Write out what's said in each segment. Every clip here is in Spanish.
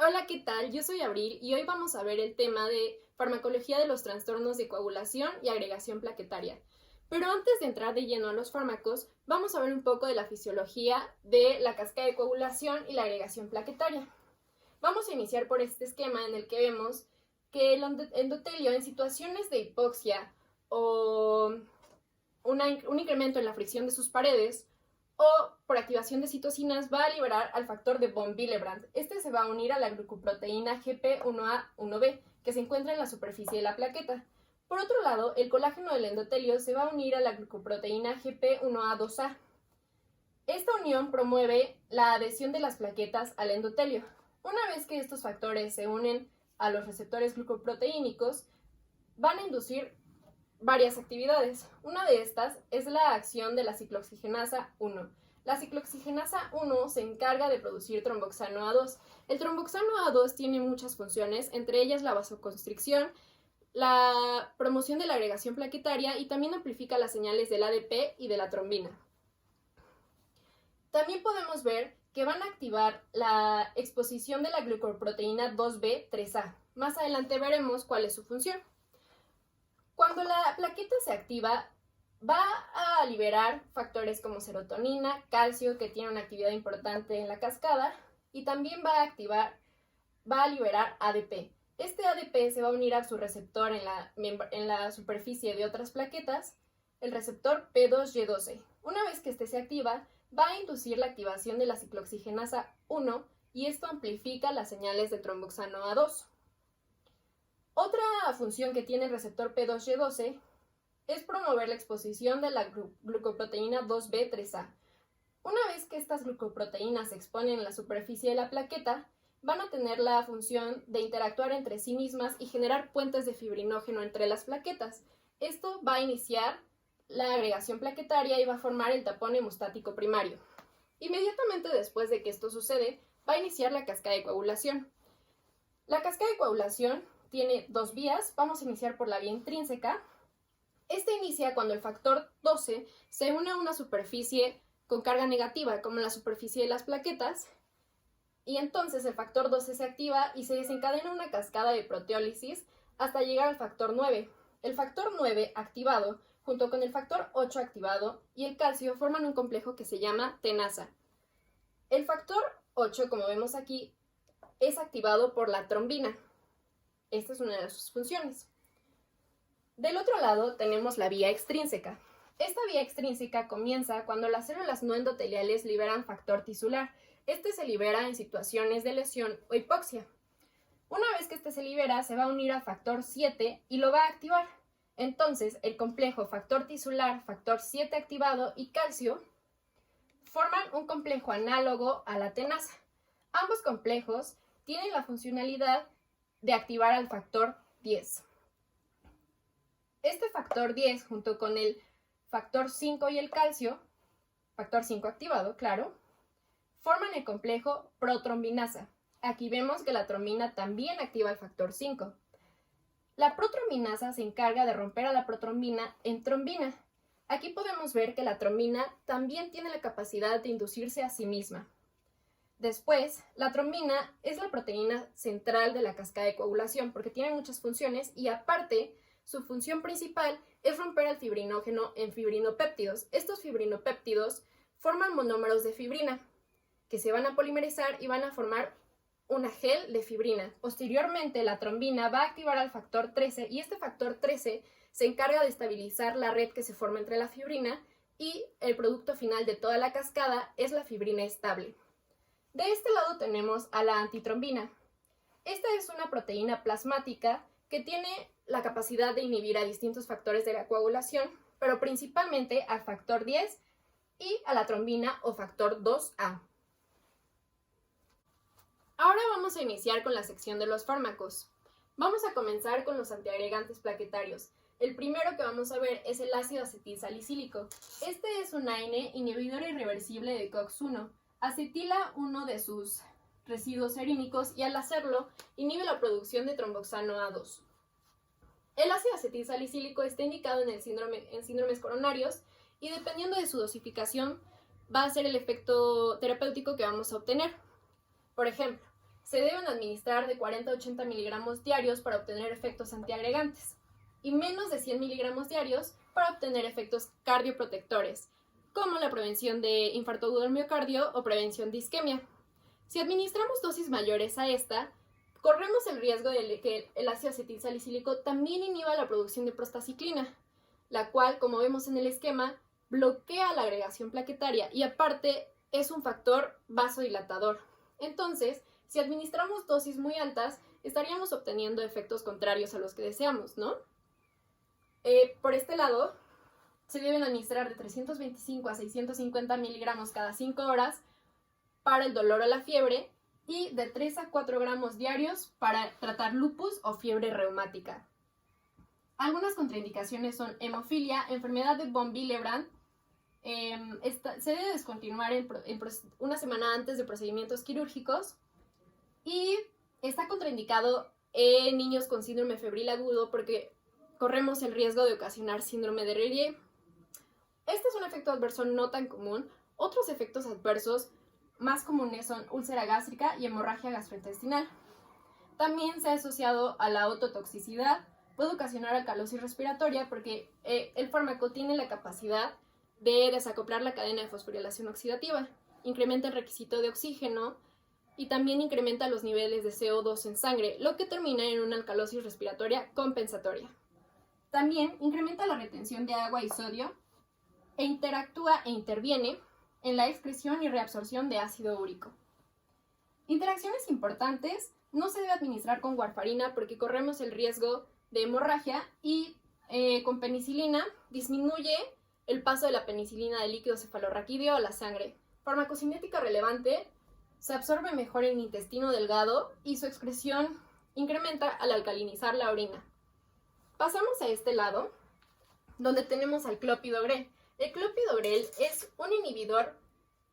Hola, ¿qué tal? Yo soy Abril y hoy vamos a ver el tema de farmacología de los trastornos de coagulación y agregación plaquetaria. Pero antes de entrar de lleno a los fármacos, vamos a ver un poco de la fisiología de la cascada de coagulación y la agregación plaquetaria. Vamos a iniciar por este esquema en el que vemos que el endotelio en situaciones de hipoxia o un incremento en la fricción de sus paredes o por activación de citocinas va a liberar al factor de von Willebrand. Este se va a unir a la glucoproteína GP1A1B que se encuentra en la superficie de la plaqueta. Por otro lado, el colágeno del endotelio se va a unir a la glucoproteína GP1A2A. Esta unión promueve la adhesión de las plaquetas al endotelio. Una vez que estos factores se unen a los receptores glucoproteínicos, van a inducir varias actividades. Una de estas es la acción de la ciclooxigenasa 1. La ciclooxigenasa 1 se encarga de producir tromboxano A2. El tromboxano A2 tiene muchas funciones, entre ellas la vasoconstricción, la promoción de la agregación plaquetaria y también amplifica las señales del ADP y de la trombina. También podemos ver que van a activar la exposición de la glucoproteína 2B3A. Más adelante veremos cuál es su función. Cuando la plaqueta se activa, va a liberar factores como serotonina, calcio, que tiene una actividad importante en la cascada, y también va a liberar ADP. Este ADP se va a unir a su receptor en la superficie de otras plaquetas, el receptor P2Y12. Una vez que este se activa, va a inducir la activación de la ciclooxigenasa 1 y esto amplifica las señales del tromboxano A2. Otra función que tiene el receptor P2Y12 es promover la exposición de la glucoproteína 2B3A. Una vez que estas glucoproteínas se exponen en la superficie de la plaqueta, van a tener la función de interactuar entre sí mismas y generar puentes de fibrinógeno entre las plaquetas. Esto va a iniciar la agregación plaquetaria y va a formar el tapón hemostático primario. Inmediatamente después de que esto sucede, va a iniciar la cascada de coagulación. La cascada de coagulación tiene dos vías. Vamos a iniciar por la vía intrínseca. Esta inicia cuando el factor 12 se une a una superficie con carga negativa, como la superficie de las plaquetas, y entonces el factor 12 se activa y se desencadena una cascada de proteólisis hasta llegar al factor 9. El factor 9 activado, junto con el factor 8 activado y el calcio, forman un complejo que se llama tenasa. El factor 8, como vemos aquí, es activado por la trombina. Esta es una de sus funciones. Del otro lado tenemos la vía extrínseca. Esta vía extrínseca comienza cuando las células no endoteliales liberan factor tisular. Este se libera en situaciones de lesión o hipoxia. Una vez que este se libera, se va a unir al factor 7 y lo va a activar. Entonces, el complejo factor tisular, factor 7 activado y calcio forman un complejo análogo a la tenasa. Ambos complejos tienen la funcionalidad de activar al factor 10. Este factor 10, junto con el factor 5 y el calcio, factor 5 activado, claro, forman el complejo protrombinasa. Aquí vemos que la trombina también activa el factor 5. La protrombinasa se encarga de romper a la protrombina en trombina. Aquí podemos ver que la trombina también tiene la capacidad de inducirse a sí misma. Después, la trombina es la proteína central de la cascada de coagulación porque tiene muchas funciones y aparte, su función principal es romper el fibrinógeno en fibrinopéptidos. Estos fibrinopéptidos forman monómeros de fibrina que se van a polimerizar y van a formar una gel de fibrina. Posteriormente, la trombina va a activar al factor 13 y este factor 13 se encarga de estabilizar la red que se forma entre la fibrina y el producto final de toda la cascada es la fibrina estable. De este lado tenemos a la antitrombina. Esta es una proteína plasmática que tiene la capacidad de inhibir a distintos factores de la coagulación, pero principalmente al factor 10 y a la trombina o factor 2A. Ahora vamos a iniciar con la sección de los fármacos. Vamos a comenzar con los antiagregantes plaquetarios. El primero que vamos a ver es el ácido acetilsalicílico. Este es un AINE inhibidor irreversible de COX-1. Acetila uno de sus residuos serínicos y al hacerlo inhibe la producción de tromboxano A2. El ácido acetilsalicílico está indicado en síndromes coronarios y dependiendo de su dosificación va a ser el efecto terapéutico que vamos a obtener. Por ejemplo, se deben administrar de 40 a 80 miligramos diarios para obtener efectos antiagregantes y menos de 100 miligramos diarios para obtener efectos cardioprotectores, como la prevención de infarto agudo del miocardio o prevención de isquemia. Si administramos dosis mayores a esta, corremos el riesgo de que el ácido acetilsalicílico también inhiba la producción de prostaciclina, la cual, como vemos en el esquema, bloquea la agregación plaquetaria y aparte es un factor vasodilatador. Entonces, si administramos dosis muy altas, estaríamos obteniendo efectos contrarios a los que deseamos, ¿no? Por este lado, se deben administrar de 325 a 650 miligramos cada 5 horas para el dolor o la fiebre y de 3 a 4 gramos diarios para tratar lupus o fiebre reumática. Algunas contraindicaciones son hemofilia, enfermedad de von Willebrand. Se debe descontinuar una semana antes de procedimientos quirúrgicos y está contraindicado en niños con síndrome febril agudo porque corremos el riesgo de ocasionar síndrome de Rayleigh. Este es un efecto adverso no tan común. Otros efectos adversos más comunes son úlcera gástrica y hemorragia gastrointestinal. También se ha asociado a la ototoxicidad, puede ocasionar alcalosis respiratoria porque el fármaco tiene la capacidad de desacoplar la cadena de fosforilación oxidativa, incrementa el requisito de oxígeno y también incrementa los niveles de CO2 en sangre, lo que termina en una alcalosis respiratoria compensatoria. También incrementa la retención de agua y sodio e interactúa e interviene en la excreción y reabsorción de ácido úrico. Interacciones importantes: no se debe administrar con warfarina porque corremos el riesgo de hemorragia y con penicilina disminuye el paso de la penicilina del líquido cefalorraquídeo a la sangre. Farmacocinética relevante: se absorbe mejor en el intestino delgado y su excreción incrementa al alcalinizar la orina. Pasamos a este lado, donde tenemos al clopidogrel. El clopidogrel es un inhibidor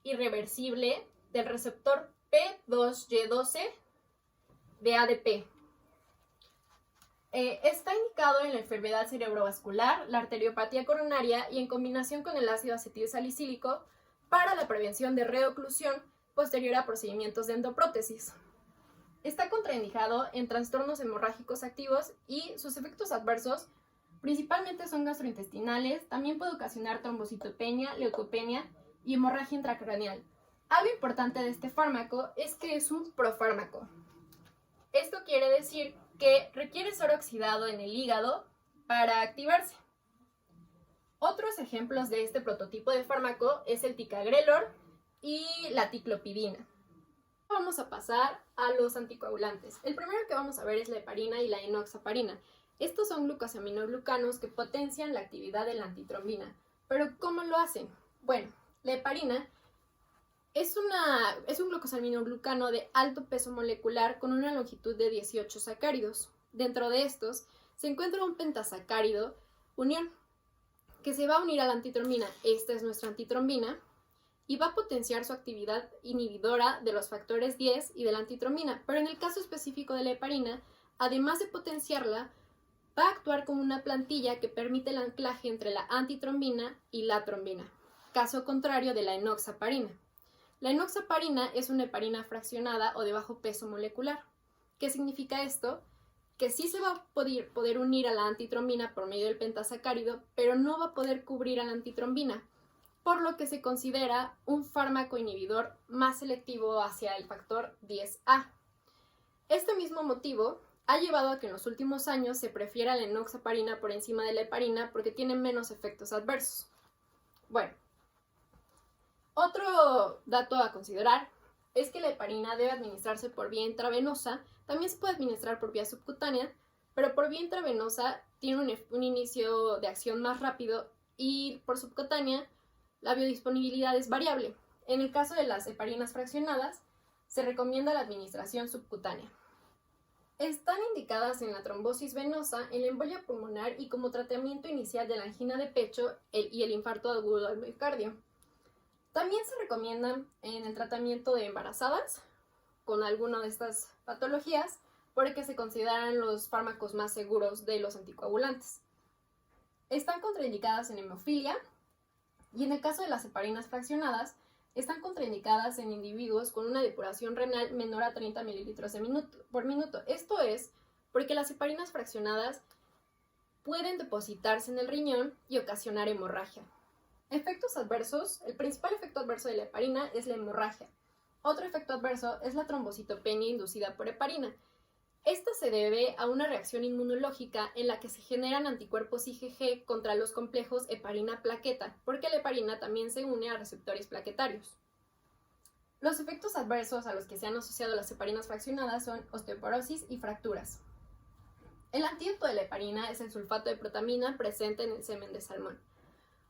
irreversible del receptor P2Y12 de ADP. Está indicado en la enfermedad cerebrovascular, la arteriopatía coronaria y en combinación con el ácido acetilsalicílico para la prevención de reoclusión posterior a procedimientos de endoprótesis. Está contraindicado en trastornos hemorrágicos activos y sus efectos adversos principalmente son gastrointestinales. También puede ocasionar trombocitopenia, leucopenia y hemorragia intracraneal. Algo importante de este fármaco es que es un profármaco. Esto quiere decir que requiere ser oxidado en el hígado para activarse. Otros ejemplos de este prototipo de fármaco es el ticagrelor y la ticlopidina. Vamos a pasar a los anticoagulantes. El primero que vamos a ver es la heparina y la enoxaparina. Estos son glucosaminoglucanos que potencian la actividad de la antitrombina. ¿Pero cómo lo hacen? Bueno, la heparina es un glucosaminoglucano de alto peso molecular con una longitud de 18 sacáridos. Dentro de estos se encuentra un pentasacárido unión que se va a unir a la antitrombina. Esta es nuestra antitrombina y va a potenciar su actividad inhibidora de los factores 10 y de la antitrombina. Pero en el caso específico de la heparina, además de potenciarla, va a actuar como una plantilla que permite el anclaje entre la antitrombina y la trombina, caso contrario de la enoxaparina. La enoxaparina es una heparina fraccionada o de bajo peso molecular. ¿Qué significa esto? Que sí se va a poder unir a la antitrombina por medio del pentasacárido, pero no va a poder cubrir a la antitrombina, por lo que se considera un fármaco inhibidor más selectivo hacia el factor 10A. Este mismo motivo ha llevado a que en los últimos años se prefiera la enoxaparina por encima de la heparina porque tiene menos efectos adversos. Bueno, otro dato a considerar es que la heparina debe administrarse por vía intravenosa. También se puede administrar por vía subcutánea, pero por vía intravenosa tiene un inicio de acción más rápido y por subcutánea la biodisponibilidad es variable. En el caso de las heparinas fraccionadas, se recomienda la administración subcutánea. Están indicadas en la trombosis venosa, en la embolia pulmonar y como tratamiento inicial de la angina de pecho y el infarto agudo al miocardio. También se recomiendan en el tratamiento de embarazadas con alguna de estas patologías porque se consideran los fármacos más seguros de los anticoagulantes. Están contraindicadas en hemofilia y en el caso de las heparinas fraccionadas Están contraindicadas en individuos con una depuración renal menor a 30 mililitros por minuto. Esto es porque las heparinas fraccionadas pueden depositarse en el riñón y ocasionar hemorragia. Efectos adversos. El principal efecto adverso de la heparina es la hemorragia. Otro efecto adverso es la trombocitopenia inducida por heparina. Esta se debe a una reacción inmunológica en la que se generan anticuerpos IgG contra los complejos heparina-plaqueta, porque la heparina también se une a receptores plaquetarios. Los efectos adversos a los que se han asociado las heparinas fraccionadas son osteoporosis y fracturas. El antídoto de la heparina es el sulfato de protamina presente en el semen de salmón.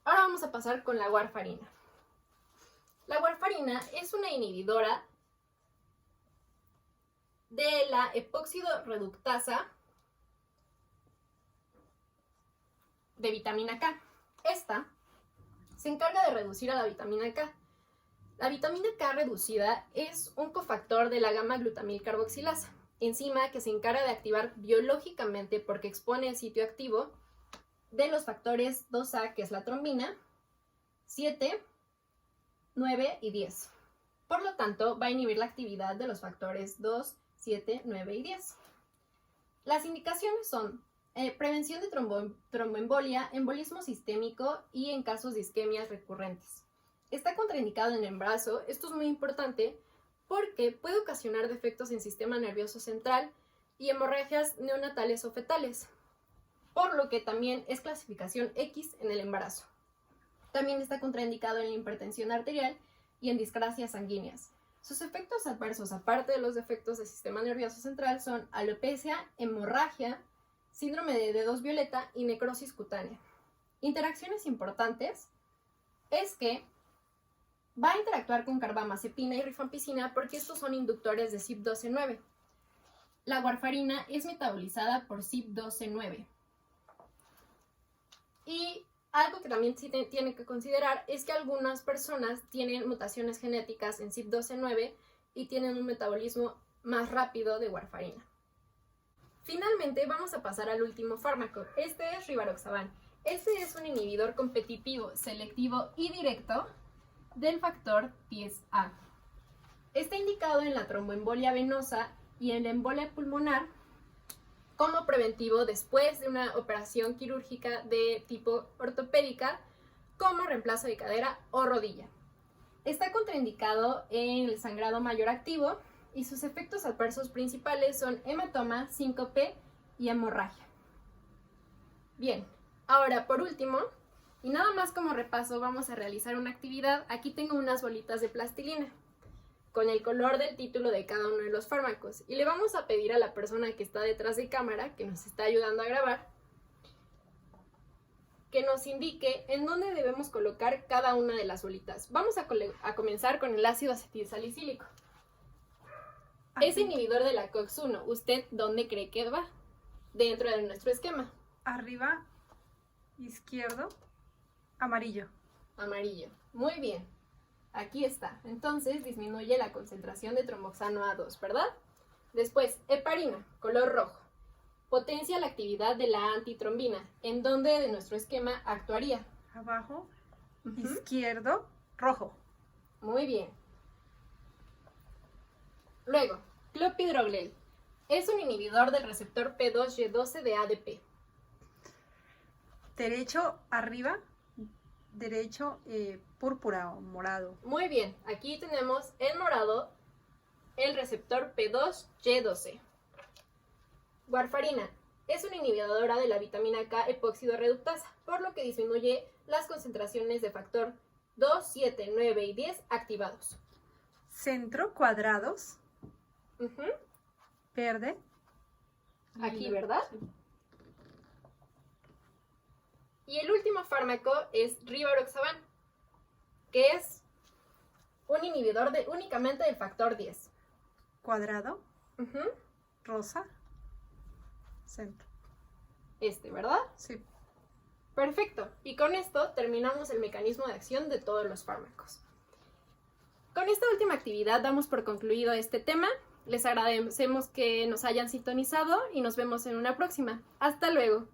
Ahora vamos a pasar con la warfarina. La warfarina es una inhibidora de la epóxido reductasa de vitamina K. Esta se encarga de reducir a la vitamina K. La vitamina K reducida es un cofactor de la gamma-glutamil carboxilasa, enzima que se encarga de activar biológicamente porque expone el sitio activo de los factores 2A, que es la trombina, 7, 9 y 10. Por lo tanto, va a inhibir la actividad de los factores 2, 7, 9 y 10. Las indicaciones son prevención de tromboembolia, embolismo sistémico y en casos de isquemias recurrentes. Está contraindicado en el embarazo. Esto es muy importante porque puede ocasionar defectos en sistema nervioso central y hemorragias neonatales o fetales, por lo que también es clasificación X en el embarazo. También está contraindicado en la hipertensión arterial y en discrasias sanguíneas. Sus efectos adversos, aparte de los defectos del sistema nervioso central, son alopecia, hemorragia, síndrome de dedos violeta y necrosis cutánea. Interacciones importantes es que va a interactuar con carbamazepina y rifampicina porque estos son inductores de CYP12-9. La warfarina es metabolizada por CYP12-9. Y algo que también sí tiene que considerar es que algunas personas tienen mutaciones genéticas en CYP12-9 y tienen un metabolismo más rápido de warfarina. Finalmente vamos a pasar al último fármaco. Este es rivaroxaban. Este es un inhibidor competitivo, selectivo y directo del factor 10A. Está indicado en la tromboembolia venosa y en la embolia pulmonar como preventivo después de una operación quirúrgica de tipo ortopédica, como reemplazo de cadera o rodilla. Está contraindicado en el sangrado mayor activo y sus efectos adversos principales son hematoma, síncope y hemorragia. Bien, ahora por último, y nada más como repaso, vamos a realizar una actividad. Aquí tengo unas bolitas de plastilina con el color del título de cada uno de los fármacos. Y le vamos a pedir a la persona que está detrás de cámara, que nos está ayudando a grabar, que nos indique en dónde debemos colocar cada una de las bolitas. Vamos a comenzar con el ácido acetilsalicílico. Es inhibidor de la COX-1. ¿Usted dónde cree que va dentro de nuestro esquema? Arriba, izquierdo, amarillo. Amarillo. Muy bien. Aquí está. Entonces disminuye la concentración de tromboxano A2, ¿verdad? Después, heparina, color rojo. Potencia la actividad de la antitrombina. ¿En dónde de nuestro esquema actuaría? Abajo, izquierdo, rojo. Muy bien. Luego, clopidogrel. Es un inhibidor del receptor P2Y12 de ADP. Derecho, arriba, derecho, púrpura o morado. Muy bien, aquí tenemos el morado, el receptor P2Y12. Warfarina es una inhibidora de la vitamina K epóxido reductasa, por lo que disminuye las concentraciones de factor 2, 7, 9 y 10 activados. Centro, cuadrados, verde. Aquí, ¿verdad? Y el último fármaco es rivaroxaban, que es un inhibidor únicamente del factor 10. Cuadrado, rosa, centro. ¿Verdad? Sí. Perfecto. Y con esto terminamos el mecanismo de acción de todos los fármacos. Con esta última actividad damos por concluido este tema. Les agradecemos que nos hayan sintonizado y nos vemos en una próxima. Hasta luego.